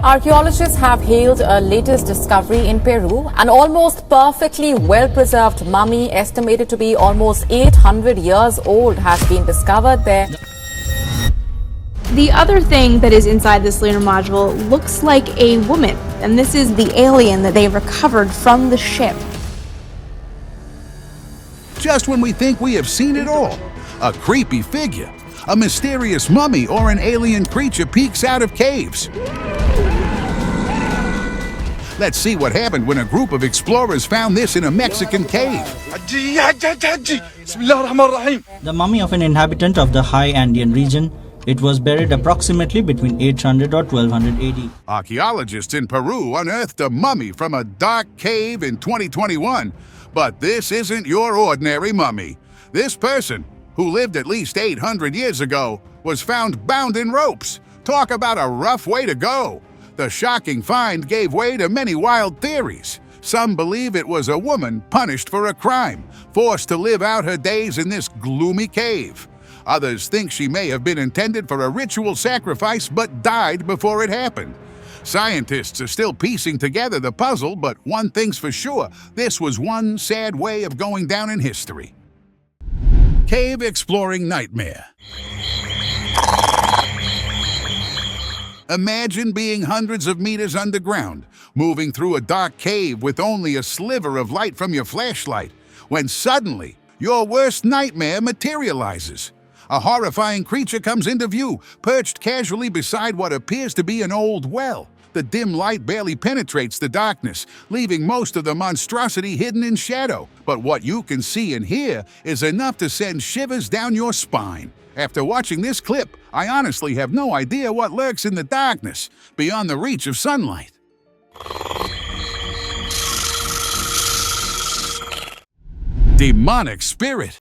Archaeologists have hailed a latest discovery in Peru. An almost perfectly well-preserved mummy, estimated to be almost 800 years old, has been discovered there. The other thing that is inside this lunar module looks like a woman, and this is the alien that they recovered from the ship. Just when we think we have seen it all, a creepy figure, a mysterious mummy, or an alien creature peeks out of caves. Let's see what happened when a group of explorers found this in a Mexican cave. The mummy of an inhabitant of the high Andean region. It was buried approximately between 800 or 1200 AD. Archaeologists in Peru unearthed a mummy from a dark cave in 2021. But this isn't your ordinary mummy. This person, who lived at least 800 years ago, was found bound in ropes. Talk about a rough way to go. The shocking find gave way to many wild theories. Some believe it was a woman punished for a crime, forced to live out her days in this gloomy cave. Others think she may have been intended for a ritual sacrifice but died before it happened. Scientists are still piecing together the puzzle, but one thing's for sure, this was one sad way of going down in history. Cave exploring nightmare. Imagine being hundreds of meters underground, moving through a dark cave with only a sliver of light from your flashlight, when suddenly your worst nightmare materializes. A horrifying creature comes into view, perched casually beside what appears to be an old well. The dim light barely penetrates the darkness, leaving most of the monstrosity hidden in shadow. But what you can see and hear is enough to send shivers down your spine. After watching this clip, I honestly have no idea what lurks in the darkness, beyond the reach of sunlight. Demonic spirit.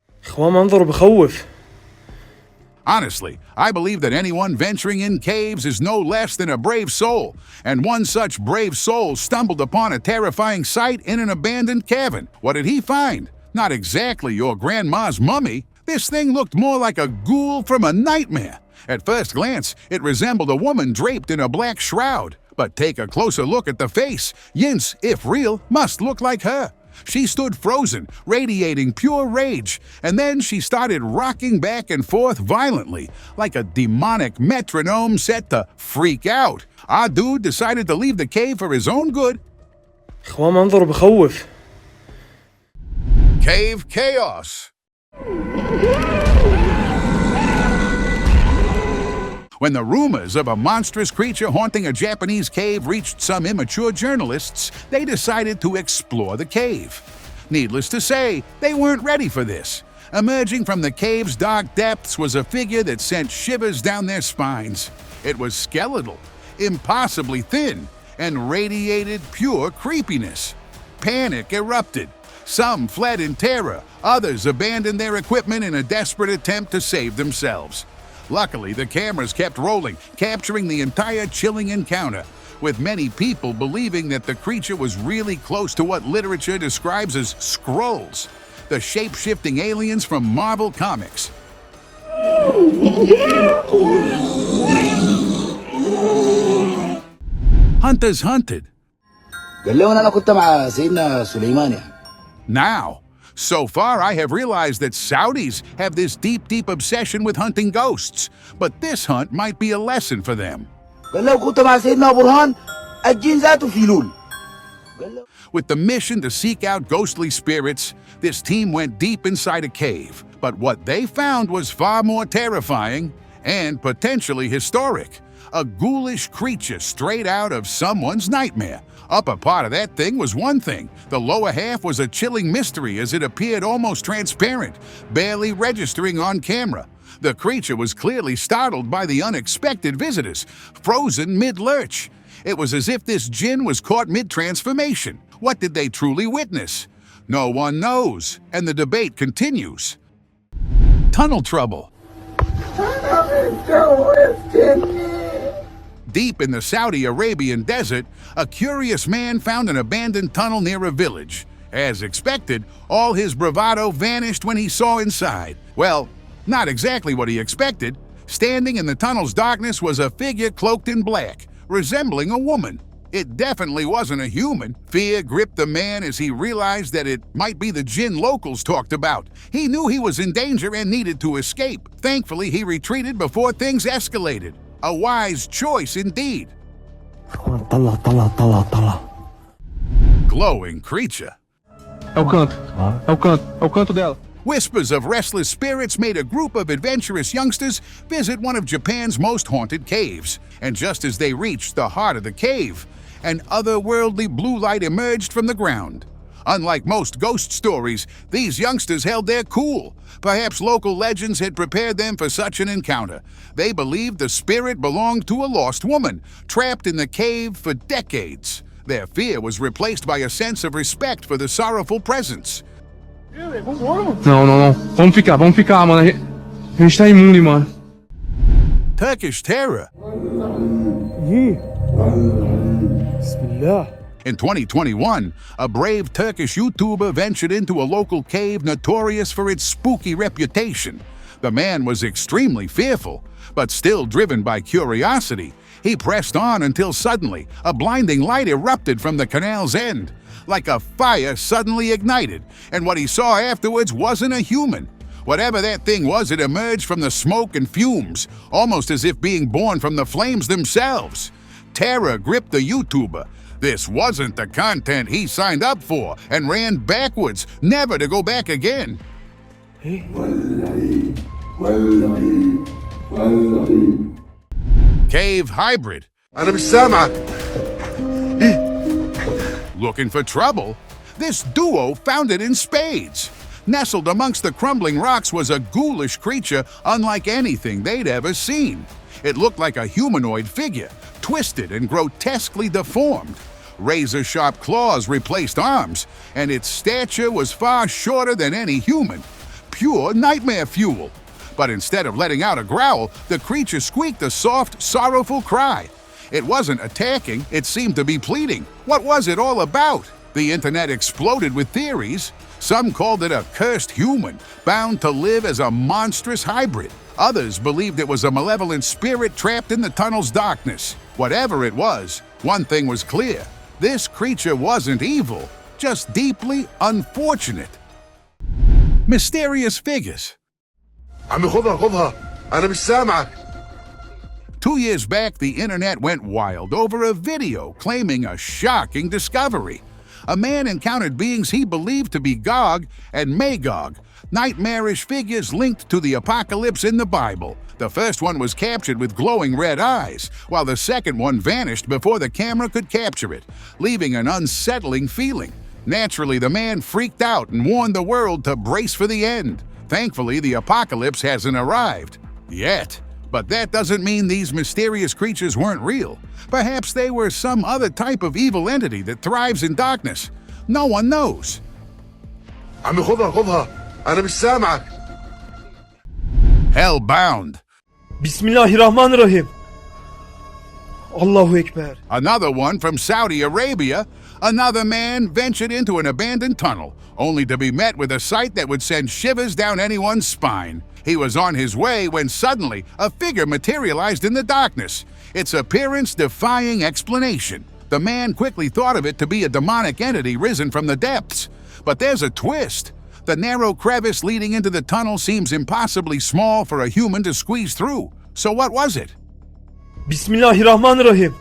Honestly, I believe that anyone venturing in caves is no less than a brave soul, and one such brave soul stumbled upon a terrifying sight in an abandoned cavern. What did he find? Not exactly your grandma's mummy. This thing looked more like a ghoul from a nightmare. At first glance, it resembled a woman draped in a black shroud. But take a closer look at the face. Yin's, if real, must look like her. She stood frozen, radiating pure rage, and then she started rocking back and forth violently, like a demonic metronome set to freak out. Our dude decided to leave the cave for his own good. Cave chaos. When the rumors of a monstrous creature haunting a Japanese cave reached some immature journalists, they decided to explore the cave. Needless to say, they weren't ready for this. Emerging from the cave's dark depths was a figure that sent shivers down their spines. It was skeletal, impossibly thin, and radiated pure creepiness. Panic erupted. Some fled in terror, others abandoned their equipment in a desperate attempt to save themselves. Luckily, the cameras kept rolling, capturing the entire chilling encounter, with many people believing that the creature was really close to what literature describes as Skrulls, the shape-shifting aliens from Marvel Comics. Hunters hunted. Now, so far I have realized that Saudis have this deep obsession with hunting ghosts, but this hunt might be a lesson for them. With the mission to seek out ghostly spirits, this team went deep inside a cave, but what they found was far more terrifying and potentially historic. A ghoulish creature straight out of someone's nightmare. Upper part of that thing was one thing. The lower half was a chilling mystery as it appeared almost transparent, barely registering on camera. The creature was clearly startled by the unexpected visitors, frozen mid-lurch. It was as if this jinn was caught mid-transformation. What did they truly witness? No one knows, and the debate continues. Tunnel trouble. Deep in the Saudi Arabian desert, a curious man found an abandoned tunnel near a village. As expected, all his bravado vanished when he saw inside. Well, not exactly what he expected. Standing in the tunnel's darkness was a figure cloaked in black, resembling a woman. It definitely wasn't a human. Fear gripped the man as he realized that it might be the jinn locals talked about. He knew he was in danger and needed to escape. Thankfully, he retreated before things escalated. A wise choice indeed. Glowing creature. É o canto dela. Whispers of restless spirits made a group of adventurous youngsters visit one of Japan's most haunted caves. And just as they reached the heart of the cave, an otherworldly blue light emerged from the ground. Unlike most ghost stories, these youngsters held their cool. Perhaps local legends had prepared them for such an encounter. They believed the spirit belonged to a lost woman, trapped in the cave for decades. Their fear was replaced by a sense of respect for the sorrowful presence. Não. Vamos ficar, mano. A gente tá imune, mano. Turkish terror. In 2021, a brave Turkish YouTuber ventured into a local cave notorious for its spooky reputation. The man was extremely fearful, but still driven by curiosity. He pressed on until suddenly a blinding light erupted from the canal's end. Like a fire suddenly ignited, and what he saw afterwards wasn't a human. Whatever that thing was, it emerged from the smoke and fumes, almost as if being born from the flames themselves. Terror gripped the YouTuber. This wasn't the content he signed up for, and ran backwards, never to go back again. Cave hybrid. Looking for trouble? This duo found it in spades. Nestled amongst the crumbling rocks was a ghoulish creature unlike anything they'd ever seen. It looked like a humanoid figure, twisted and grotesquely deformed. Razor-sharp claws replaced arms, and its stature was far shorter than any human. Pure nightmare fuel. But instead of letting out a growl, the creature squeaked a soft, sorrowful cry. It wasn't attacking, it seemed to be pleading. What was it all about? The internet exploded with theories. Some called it a cursed human, bound to live as a monstrous hybrid. Others believed it was a malevolent spirit trapped in the tunnel's darkness. Whatever it was, one thing was clear. This creature wasn't evil, just deeply unfortunate. Mysterious figures. 2 years back, the internet went wild over a video claiming a shocking discovery. A man encountered beings he believed to be Gog and Magog, nightmarish figures linked to the apocalypse in the Bible. The first one was captured with glowing red eyes, while the second one vanished before the camera could capture it, leaving an unsettling feeling. Naturally, the man freaked out and warned the world to brace for the end. Thankfully, the apocalypse hasn't arrived. Yet. But that doesn't mean these mysterious creatures weren't real. Perhaps they were some other type of evil entity that thrives in darkness. No one knows. Hellbound. Bismillahirrahmanirrahim. Allahu Ekber. Another one from Saudi Arabia. Another man ventured into an abandoned tunnel, only to be met with a sight that would send shivers down anyone's spine. He was on his way when suddenly a figure materialized in the darkness, its appearance defying explanation. The man quickly thought of it to be a demonic entity risen from the depths. But there's a twist. The narrow crevice leading into the tunnel seems impossibly small for a human to squeeze through. So what was it? Bismillahirrahmanirrahim.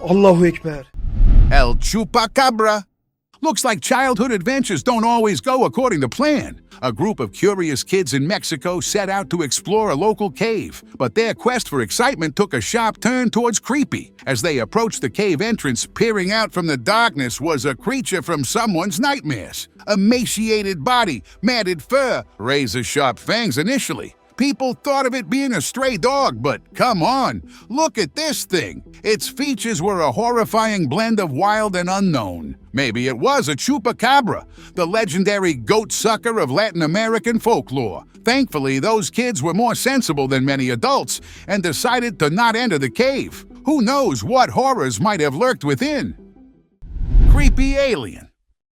Allahu Ekber. El Chupacabra. Looks like childhood adventures don't always go according to plan. A group of curious kids in Mexico set out to explore a local cave, but their quest for excitement took a sharp turn towards creepy. As they approached the cave entrance, peering out from the darkness was a creature from someone's nightmares. Emaciated body, matted fur, razor-sharp fangs initially. People thought of it being a stray dog, but come on, look at this thing. Its features were a horrifying blend of wild and unknown. Maybe it was a Chupacabra, the legendary goat sucker of Latin American folklore. Thankfully, those kids were more sensible than many adults and decided to not enter the cave. Who knows what horrors might have lurked within? Creepy alien.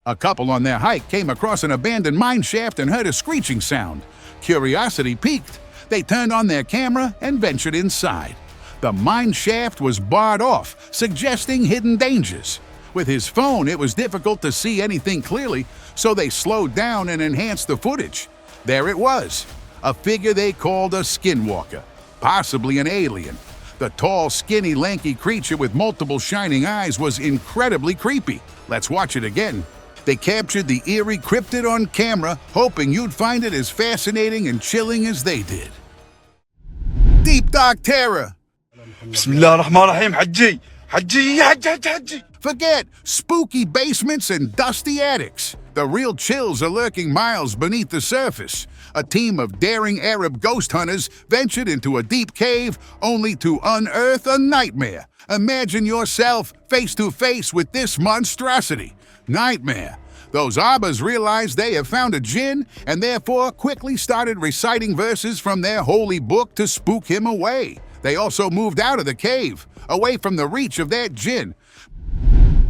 A couple on their hike came across an abandoned mine shaft and heard a screeching sound. Curiosity piqued. They turned on their camera and ventured inside. The mine shaft was barred off, suggesting hidden dangers. With his phone, it was difficult to see anything clearly, so they slowed down and enhanced the footage. There it was, a figure they called a Skinwalker, possibly an alien. The tall, skinny, lanky creature with multiple shining eyes was incredibly creepy. Let's watch it again. They captured the eerie cryptid on camera, hoping you'd find it as fascinating and chilling as they did. Deep dark terror. Bismillah ar-Rahman ar-Rahim. Hajji. Hajji. Hajji. Forget spooky basements and dusty attics. The real chills are lurking miles beneath the surface. A team of daring Arab ghost hunters ventured into a deep cave only to unearth a nightmare. Imagine yourself face to face with this monstrosity. Nightmare. Those Arbors realized they have found a jinn and therefore quickly started reciting verses from their holy book to spook him away. They also moved out of the cave, away from the reach of that jinn.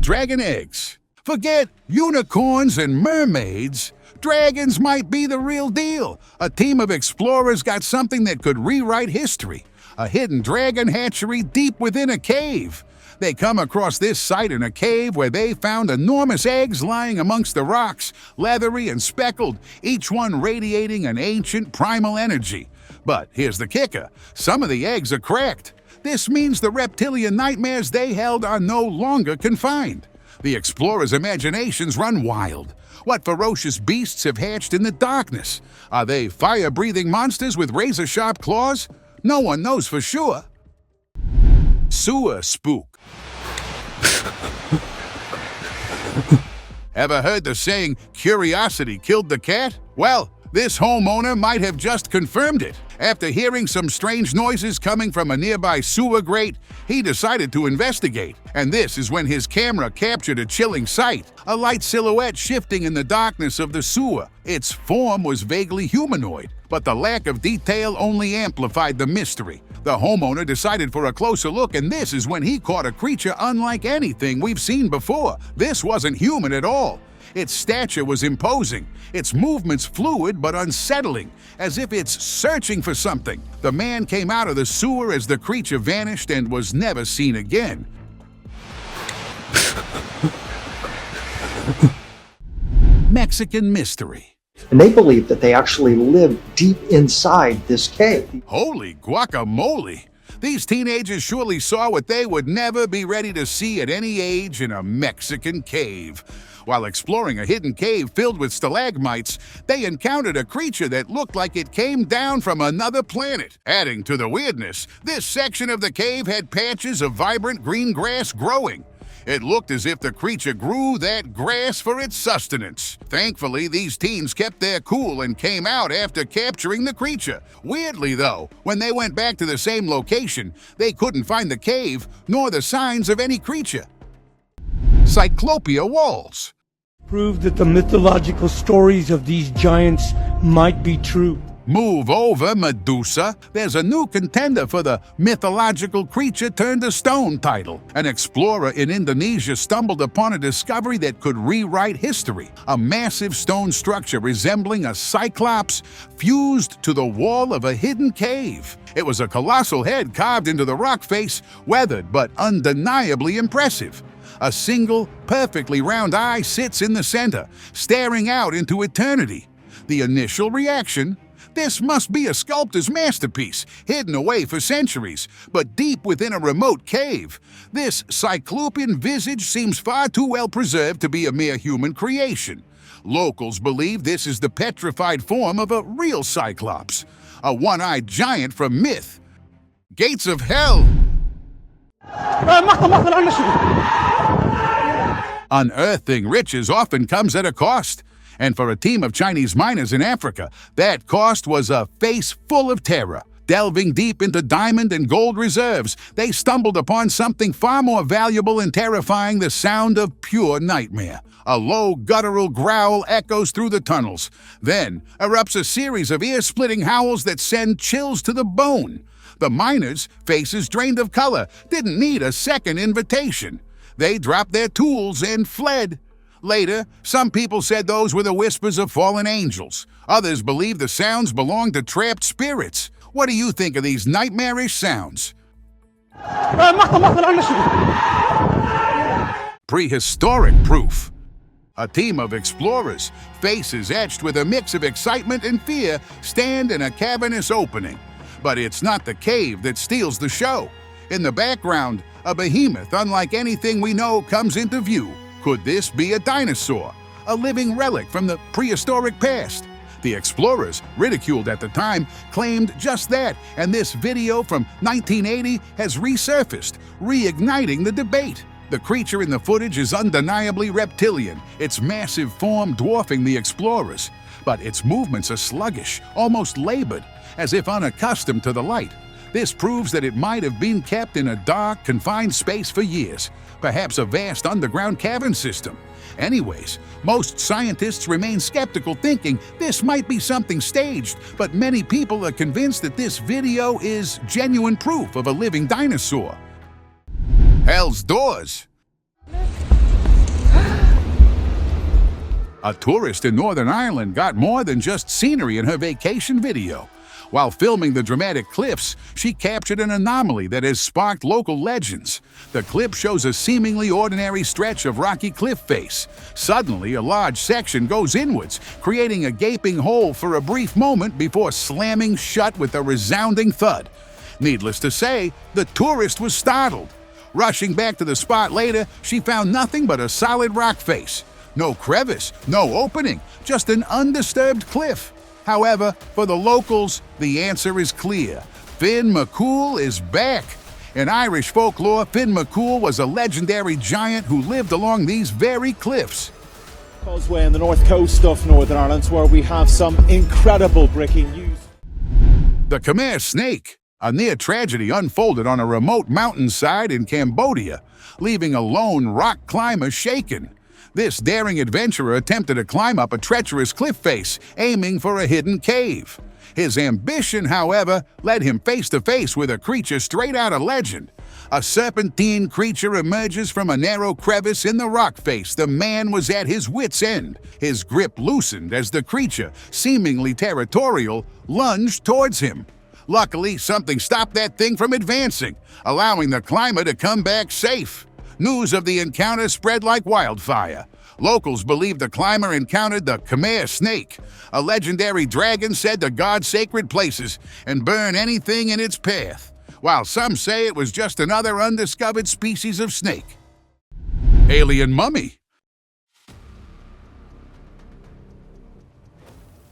Dragon eggs. Forget unicorns and mermaids. Dragons might be the real deal. A team of explorers got something that could rewrite history. A hidden dragon hatchery deep within a cave. They come across this site in a cave where they found enormous eggs lying amongst the rocks, leathery and speckled, each one radiating an ancient primal energy. But here's the kicker. Some of the eggs are cracked. This means the reptilian nightmares they held are no longer confined. The explorers' imaginations run wild. What ferocious beasts have hatched in the darkness? Are they fire-breathing monsters with razor-sharp claws? No one knows for sure. Sewer spook. Ever heard the saying, curiosity killed the cat? Well, this homeowner might have just confirmed it. After hearing some strange noises coming from a nearby sewer grate, he decided to investigate. And this is when his camera captured a chilling sight, a light silhouette shifting in the darkness of the sewer. Its form was vaguely humanoid, but the lack of detail only amplified the mystery. The homeowner decided for a closer look, and this is when he caught a creature unlike anything we've seen before. This wasn't human at all. Its stature was imposing, its movements fluid but unsettling, as if it's searching for something. The man came out of the sewer as the creature vanished and was never seen again. Mexican mystery. And they believe that they actually live deep inside this cave. Holy guacamole! These teenagers surely saw what they would never be ready to see at any age in a Mexican cave. While exploring a hidden cave filled with stalagmites, they encountered a creature that looked like it came down from another planet. Adding to the weirdness, this section of the cave had patches of vibrant green grass growing. It looked as if the creature grew that grass for its sustenance. Thankfully, these teens kept their cool and came out after capturing the creature. Weirdly, though, when they went back to the same location, they couldn't find the cave nor the signs of any creature. Cyclopia walls. Prove that the mythological stories of these giants might be true. Move over, Medusa. There's a new contender for the mythological creature turned to stone title. An explorer in Indonesia stumbled upon a discovery that could rewrite history. A massive stone structure resembling a cyclops fused to the wall of a hidden cave. It was a colossal head carved into the rock face, weathered but undeniably impressive. A single, perfectly round eye sits in the center, staring out into eternity. The initial reaction? This must be a sculptor's masterpiece, hidden away for centuries, but deep within a remote cave. This cyclopean visage seems far too well preserved to be a mere human creation. Locals believe this is the petrified form of a real cyclops, a one-eyed giant from myth. Gates of hell! Unearthing riches often comes at a cost. And for a team of Chinese miners in Africa, that cost was a face full of terror. Delving deep into diamond and gold reserves, they stumbled upon something far more valuable and terrifying, the sound of pure nightmare. A low, guttural growl echoes through the tunnels. Then erupts a series of ear-splitting howls that send chills to the bone. The miners, faces drained of color, didn't need a second invitation. They dropped their tools and fled. Later, some people said those were the whispers of fallen angels. Others believed the sounds belonged to trapped spirits. What do you think of these nightmarish sounds? Prehistoric proof. A team of explorers, faces etched with a mix of excitement and fear, stand in a cavernous opening. But it's not the cave that steals the show. In the background, a behemoth unlike anything we know comes into view. Could this be a dinosaur? A living relic from the prehistoric past? The explorers, ridiculed at the time, claimed just that, and this video from 1980 has resurfaced, reigniting the debate. The creature in the footage is undeniably reptilian, its massive form dwarfing the explorers. But its movements are sluggish, almost labored, as if unaccustomed to the light. This proves that it might have been kept in a dark, confined space for years, perhaps a vast underground cavern system. Anyways, most scientists remain skeptical, thinking this might be something staged, but many people are convinced that this video is genuine proof of a living dinosaur. Hell's Doors. A tourist in Northern Ireland got more than just scenery in her vacation video. While filming the dramatic cliffs, she captured an anomaly that has sparked local legends. The clip shows a seemingly ordinary stretch of rocky cliff face. Suddenly, a large section goes inwards, creating a gaping hole for a brief moment before slamming shut with a resounding thud. Needless to say, the tourist was startled. Rushing back to the spot later, she found nothing but a solid rock face. No crevice, no opening, just an undisturbed cliff. However, for the locals, the answer is clear. Finn McCool is back. In Irish folklore, Finn McCool was a legendary giant who lived along these very cliffs. Causeway on the north coast of Northern Ireland, where we have some incredible breaking news. The Khmer snake. A near tragedy unfolded on a remote mountainside in Cambodia, leaving a lone rock climber shaken. This daring adventurer attempted to climb up a treacherous cliff face, aiming for a hidden cave. His ambition, however, led him face to face with a creature straight out of legend. A serpentine creature emerges from a narrow crevice in the rock face. The man was at his wit's end. His grip loosened as the creature, seemingly territorial, lunged towards him. Luckily, something stopped that thing from advancing, allowing the climber to come back safe. News of the encounter spread like wildfire. Locals believe the climber encountered the Khmer snake, a legendary dragon said to guard sacred places and burn anything in its path, while some say it was just another undiscovered species of snake. Alien mummy.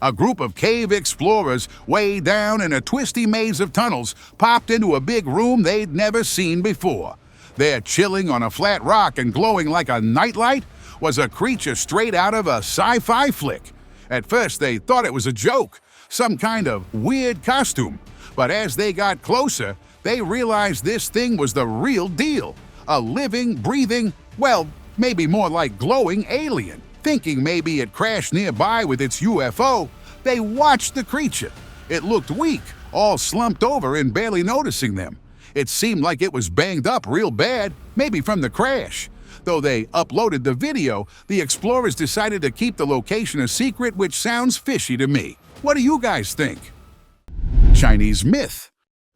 A group of cave explorers, way down in a twisty maze of tunnels, popped into a big room they'd never seen before. There, chilling on a flat rock and glowing like a nightlight, was a creature straight out of a sci-fi flick. At first, they thought it was a joke, some kind of weird costume. But as they got closer, they realized this thing was the real deal. A living, breathing, well, maybe more like glowing alien. Thinking maybe it crashed nearby with its UFO, they watched the creature. It looked weak, all slumped over and barely noticing them. It seemed like it was banged up real bad, maybe from the crash. Though they uploaded the video, the explorers decided to keep the location a secret, which sounds fishy to me. What do you guys think? Chinese myth.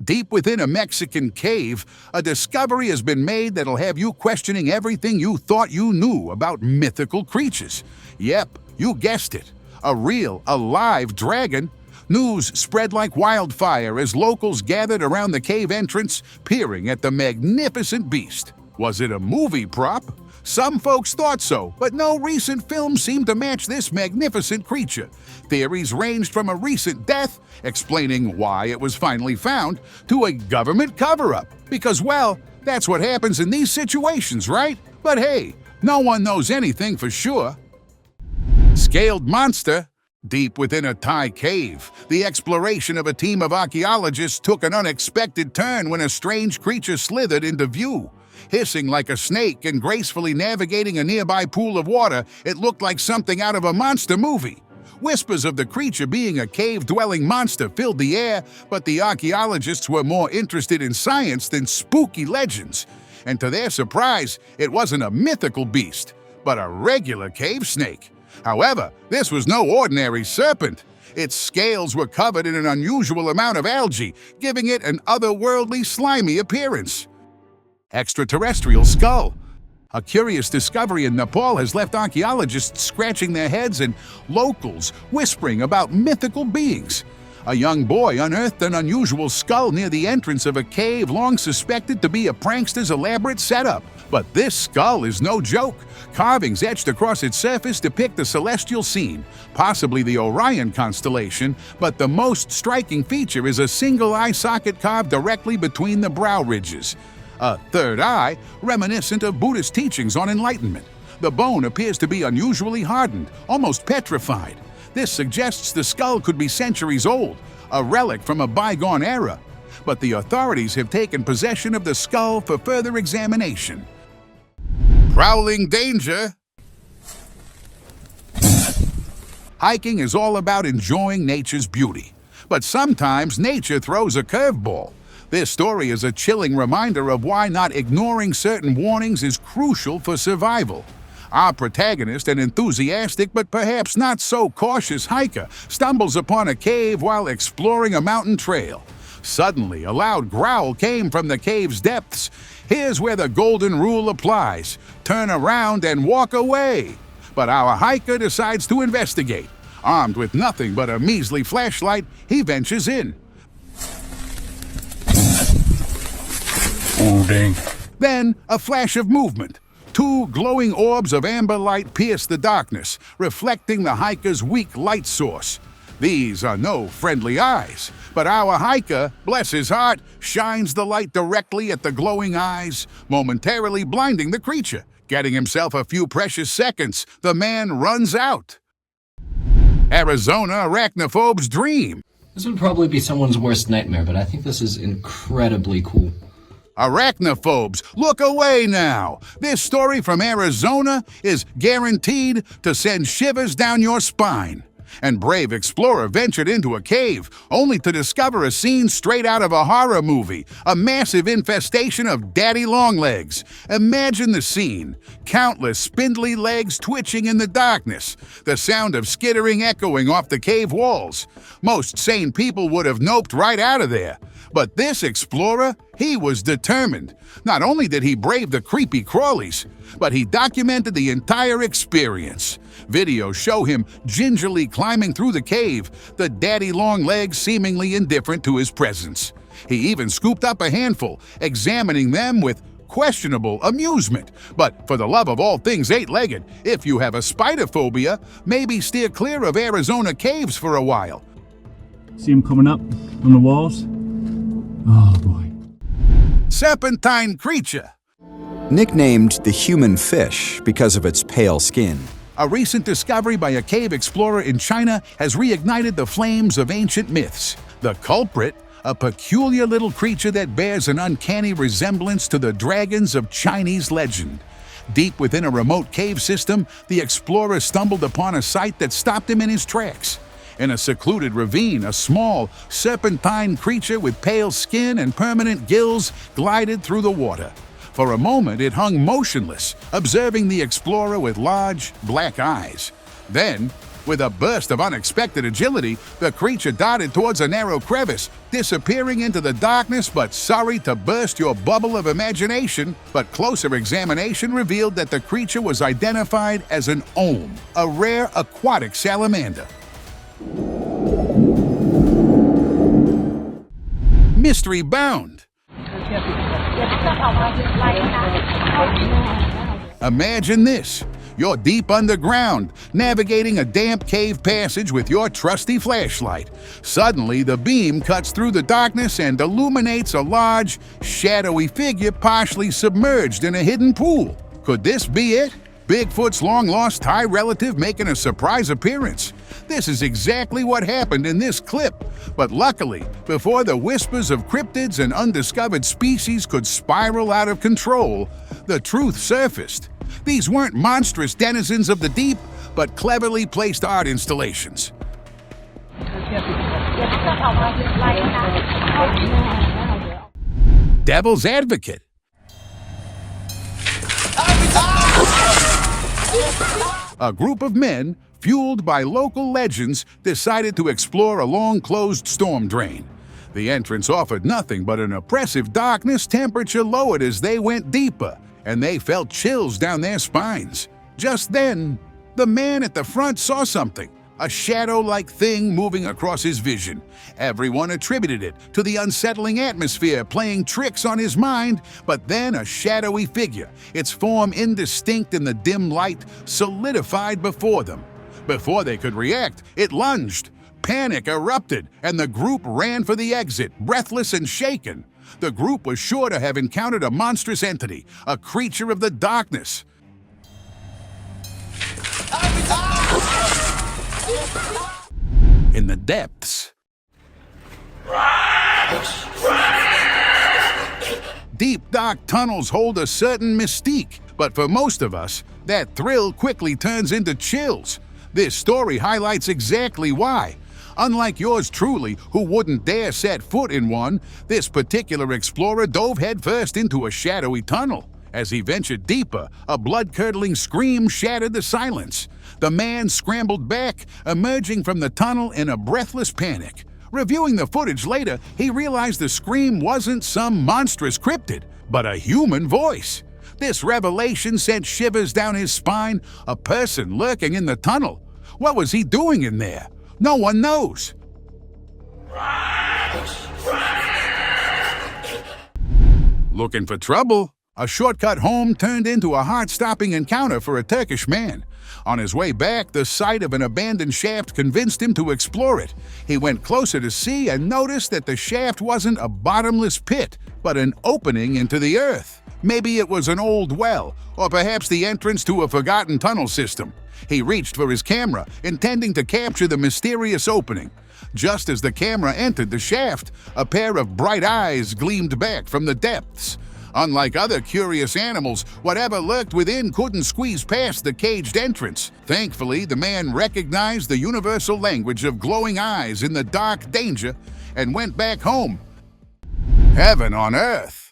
Deep within a Mexican cave, a discovery has been made that'll have you questioning everything you thought you knew about mythical creatures. Yep, you guessed it. A real, alive dragon. News spread like wildfire as locals gathered around the cave entrance, peering at the magnificent beast. Was it a movie prop? Some folks thought so, but no recent film seemed to match this magnificent creature. Theories ranged from a recent death, explaining why it was finally found, to a government cover-up. Because, well, that's what happens in these situations, right? But hey, no one knows anything for sure. Scaled monster. Deep within a Thai cave, the exploration of a team of archaeologists took an unexpected turn when a strange creature slithered into view. Hissing like a snake and gracefully navigating a nearby pool of water, it looked like something out of a monster movie. Whispers of the creature being a cave-dwelling monster filled the air, but the archaeologists were more interested in science than spooky legends. And to their surprise, it wasn't a mythical beast, but a regular cave snake. However, this was no ordinary serpent. Its scales were covered in an unusual amount of algae, giving it an otherworldly, slimy appearance. extraterrestrial skull. A curious discovery in Nepal has left archaeologists scratching their heads and locals whispering about mythical beings. A young boy unearthed an unusual skull near the entrance of a cave long suspected to be a prankster's elaborate setup. But this skull is no joke. Carvings etched across its surface depict a celestial scene, possibly the Orion constellation, but the most striking feature is a single eye socket carved directly between the brow ridges. A third eye, reminiscent of Buddhist teachings on enlightenment. The bone appears to be unusually hardened, almost petrified. This suggests the skull could be centuries old, a relic from a bygone era. But the authorities have taken possession of the skull for further examination. Prowling danger. Hiking is all about enjoying nature's beauty. But sometimes nature throws a curveball. This story is a chilling reminder of why not ignoring certain warnings is crucial for survival. Our protagonist, an enthusiastic but perhaps not so cautious hiker, stumbles upon a cave while exploring a mountain trail. Suddenly, a loud growl came from the cave's depths. Here's where the golden rule applies: turn around and walk away. But our hiker decides to investigate. Armed with nothing but a measly flashlight, he ventures in. Oh, dang. Then, a flash of movement. Two glowing orbs of amber light pierce the darkness, reflecting the hiker's weak light source. These are no friendly eyes, but our hiker, bless his heart, shines the light directly at the glowing eyes, momentarily blinding the creature. Getting himself a few precious seconds, the man runs out. Arizona arachnophobes dream. This would probably be someone's worst nightmare, but I think this is incredibly cool. Arachnophobes, look away now. This story from Arizona is guaranteed to send shivers down your spine. And brave explorer ventured into a cave, only to discover a scene straight out of a horror movie, a massive infestation of daddy longlegs. Imagine the scene, countless spindly legs twitching in the darkness, the sound of skittering echoing off the cave walls. Most sane people would have noped right out of there. But this explorer, he was determined. Not only did he brave the creepy crawlies, but he documented the entire experience. Videos show him gingerly climbing through the cave, the daddy long legs seemingly indifferent to his presence. He even scooped up a handful, examining them with questionable amusement. But for the love of all things eight-legged, if you have a spider phobia, maybe steer clear of Arizona caves for a while. See them coming up on the walls? Oh boy. Serpentine creature. Nicknamed the human fish because of its pale skin. A recent discovery by a cave explorer in China has reignited the flames of ancient myths. The culprit, a peculiar little creature that bears an uncanny resemblance to the dragons of Chinese legend. Deep within a remote cave system, the explorer stumbled upon a sight that stopped him in his tracks. In a secluded ravine, a small, serpentine creature with pale skin and permanent gills glided through the water. For a moment, it hung motionless, observing the explorer with large, black eyes. Then, with a burst of unexpected agility, the creature darted towards a narrow crevice, disappearing into the darkness. But sorry to burst your bubble of imagination, but closer examination revealed that the creature was identified as an ohm, a rare aquatic salamander. Mystery bound. Imagine this. You're deep underground, navigating a damp cave passage with your trusty flashlight. Suddenly, the beam cuts through the darkness and illuminates a large, shadowy figure partially submerged in a hidden pool. Could this be it? Bigfoot's long-lost Thai relative making a surprise appearance. This is exactly what happened in this clip. But luckily, before the whispers of cryptids and undiscovered species could spiral out of control, the truth surfaced. These weren't monstrous denizens of the deep, but cleverly placed art installations. Devil's advocate. A group of men, fueled by local legends, decided to explore a long-closed storm drain. The entrance offered nothing but an oppressive darkness. Temperature lowered as they went deeper, and they felt chills down their spines. Just then, the man at the front saw something, a shadow-like thing moving across his vision. Everyone attributed it to the unsettling atmosphere playing tricks on his mind, but then a shadowy figure, its form indistinct in the dim light, solidified before them. Before they could react, it lunged. Panic erupted, and the group ran for the exit, breathless and shaken. The group was sure to have encountered a monstrous entity, a creature of the darkness. In the depths, deep, dark tunnels hold a certain mystique, but for most of us, that thrill quickly turns into chills. This story highlights exactly why. Unlike yours truly, who wouldn't dare set foot in one, this particular explorer dove headfirst into a shadowy tunnel. As he ventured deeper, a blood-curdling scream shattered the silence. The man scrambled back, emerging from the tunnel in a breathless panic. Reviewing the footage later, he realized the scream wasn't some monstrous cryptid, but a human voice. This revelation sent shivers down his spine. A person lurking in the tunnel. What was he doing in there? No one knows. Looking for trouble? A shortcut home turned into a heart-stopping encounter for a Turkish man. On his way back, the sight of an abandoned shaft convinced him to explore it. He went closer to see and noticed that the shaft wasn't a bottomless pit, but an opening into the earth. Maybe it was an old well, or perhaps the entrance to a forgotten tunnel system. He reached for his camera, intending to capture the mysterious opening. Just as the camera entered the shaft, a pair of bright eyes gleamed back from the depths. Unlike other curious animals, whatever lurked within couldn't squeeze past the caged entrance. Thankfully, the man recognized the universal language of glowing eyes in the dark danger and went back home. Heaven on earth.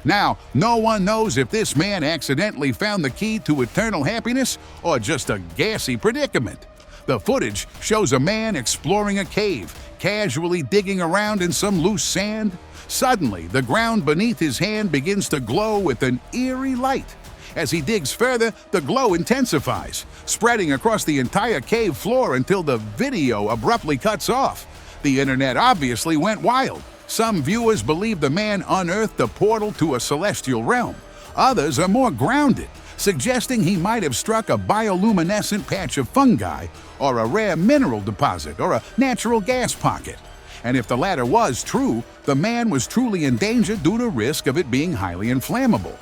Now, no one knows if this man accidentally found the key to eternal happiness or just a gassy predicament. The footage shows a man exploring a cave, casually digging around in some loose sand. Suddenly, the ground beneath his hand begins to glow with an eerie light. As he digs further, the glow intensifies, spreading across the entire cave floor until the video abruptly cuts off. The internet obviously went wild. Some viewers believe the man unearthed a portal to a celestial realm. Others are more grounded, suggesting he might have struck a bioluminescent patch of fungi, or a rare mineral deposit, or a natural gas pocket. And if the latter was true, the man was truly in danger due to risk of it being highly inflammable.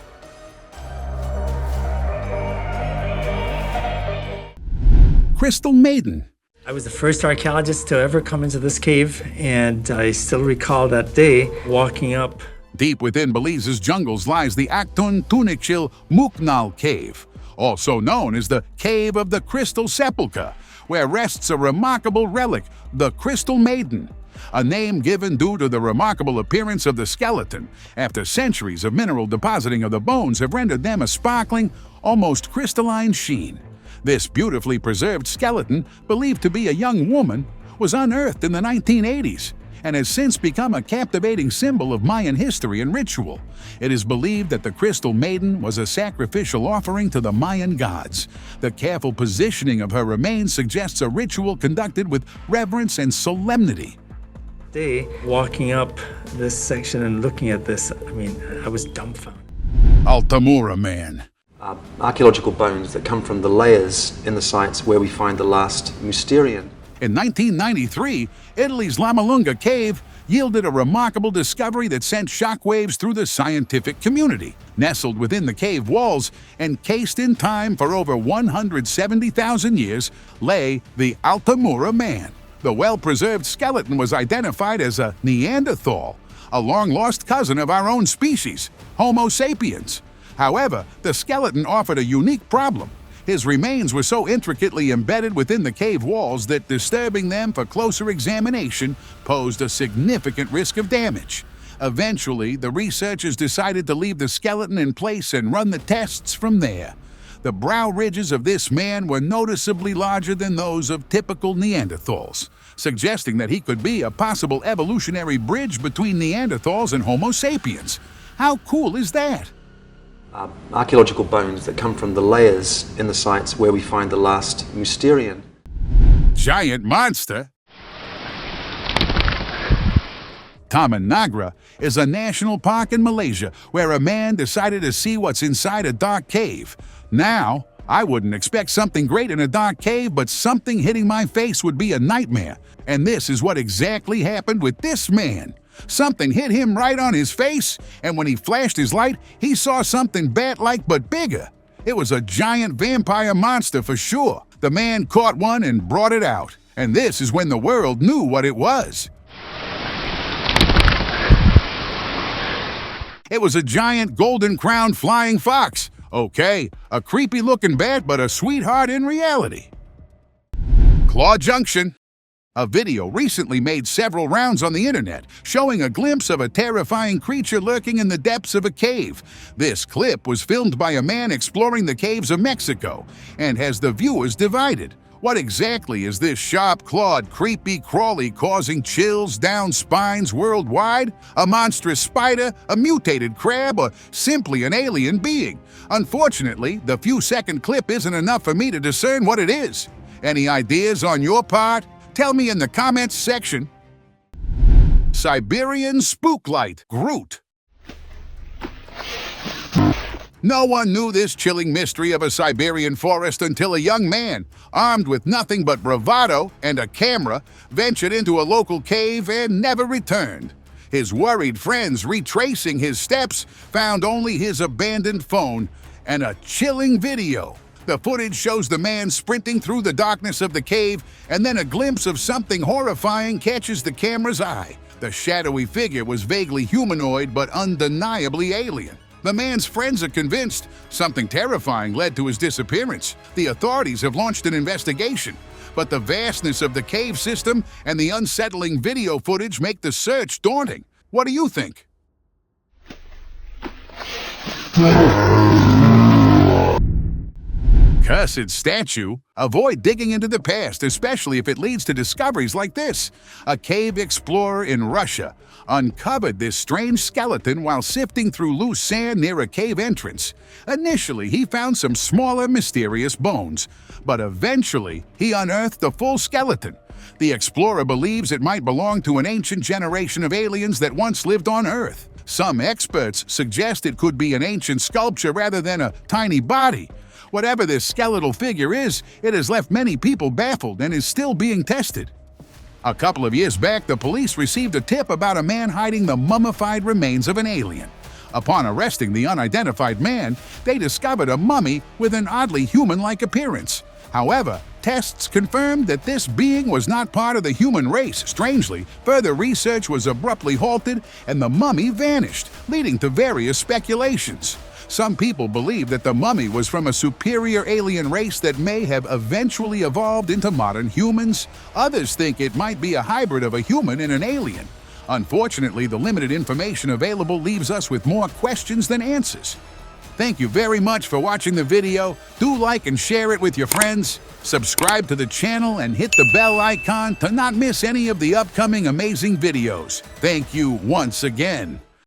Crystal Maiden. I was the first archaeologist to ever come into this cave, and I still recall that day walking up. Deep within Belize's jungles lies the Aktun Tunikchil Muknal Cave, also known as the Cave of the Crystal Sepulchre, where rests a remarkable relic, the Crystal Maiden, a name given due to the remarkable appearance of the skeleton after centuries of mineral depositing of the bones have rendered them a sparkling, almost crystalline sheen. This beautifully preserved skeleton, believed to be a young woman, was unearthed in the 1980s and has since become a captivating symbol of Mayan history and ritual. It is believed that the Crystal Maiden was a sacrificial offering to the Mayan gods. The careful positioning of her remains suggests a ritual conducted with reverence and solemnity. Day walking up this section and looking at this, I was dumbfounded. Altamura man. Archaeological bones that come from the layers in the sites where we find the last Mousterian. In 1993, Italy's Lamalunga Cave yielded a remarkable discovery that sent shockwaves through the scientific community. Nestled within the cave walls, encased in time for over 170,000 years, lay the Altamura man. The well-preserved skeleton was identified as a neanderthal, a long-lost cousin of our own species, Homo sapiens. However, the skeleton offered a unique problem. His remains were so intricately embedded within the cave walls that disturbing them for closer examination posed a significant risk of damage. Eventually, the researchers decided to leave the skeleton in place and run the tests from there. The brow ridges of this man were noticeably larger than those of typical Neanderthals, suggesting that he could be a possible evolutionary bridge between Neanderthals and Homo sapiens. How cool is that? Archaeological bones that come from the layers in the sites where we find the last Mousterian. Giant monster? Taman Nagra is a national park in Malaysia where a man decided to see what's inside a dark cave. Now, I wouldn't expect something great in a dark cave, but something hitting my face would be a nightmare. And this is what exactly happened with this man. Something hit him right on his face, and when he flashed his light, he saw something bat-like but bigger. It was a giant vampire monster for sure. The man caught one and brought it out. And this is when the world knew what it was. It was a giant golden-crowned flying fox. Okay, a creepy-looking bat, but a sweetheart in reality. Claw Junction. A video recently made several rounds on the internet, showing a glimpse of a terrifying creature lurking in the depths of a cave. This clip was filmed by a man exploring the caves of Mexico, and has the viewers divided. What exactly is this sharp-clawed, creepy crawly causing chills down spines worldwide? A monstrous spider, a mutated crab, or simply an alien being? Unfortunately, the few-second clip isn't enough for me to discern what it is. Any ideas on your part? Tell me in the comments section. Siberian Spooklight Groot. No one knew this chilling mystery of a Siberian forest until a young man, armed with nothing but bravado and a camera, ventured into a local cave and never returned. His worried friends, retracing his steps, found only his abandoned phone and a chilling video. The footage shows the man sprinting through the darkness of the cave, and then a glimpse of something horrifying catches the camera's eye. The shadowy figure was vaguely humanoid but undeniably alien. The man's friends are convinced something terrifying led to his disappearance. The authorities have launched an investigation, but the vastness of the cave system and the unsettling video footage make the search daunting. What do you think? Cursed statue. Avoid digging into the past, especially if it leads to discoveries like this. A cave explorer in Russia uncovered this strange skeleton while sifting through loose sand near a cave entrance. Initially, he found some smaller, mysterious bones, but eventually he unearthed the full skeleton. The explorer believes it might belong to an ancient generation of aliens that once lived on Earth. Some experts suggest it could be an ancient sculpture rather than a tiny body. Whatever this skeletal figure is, it has left many people baffled and is still being tested. A couple of years back, the police received a tip about a man hiding the mummified remains of an alien. Upon arresting the unidentified man, they discovered a mummy with an oddly human-like appearance. However, tests confirmed that this being was not part of the human race. Strangely, further research was abruptly halted and the mummy vanished, leading to various speculations. Some people believe that the mummy was from a superior alien race that may have eventually evolved into modern humans. Others think it might be a hybrid of a human and an alien. Unfortunately, the limited information available leaves us with more questions than answers. Thank you very much for watching the video. Do like and share it with your friends. Subscribe to the channel and hit the bell icon to not miss any of the upcoming amazing videos. Thank you once again.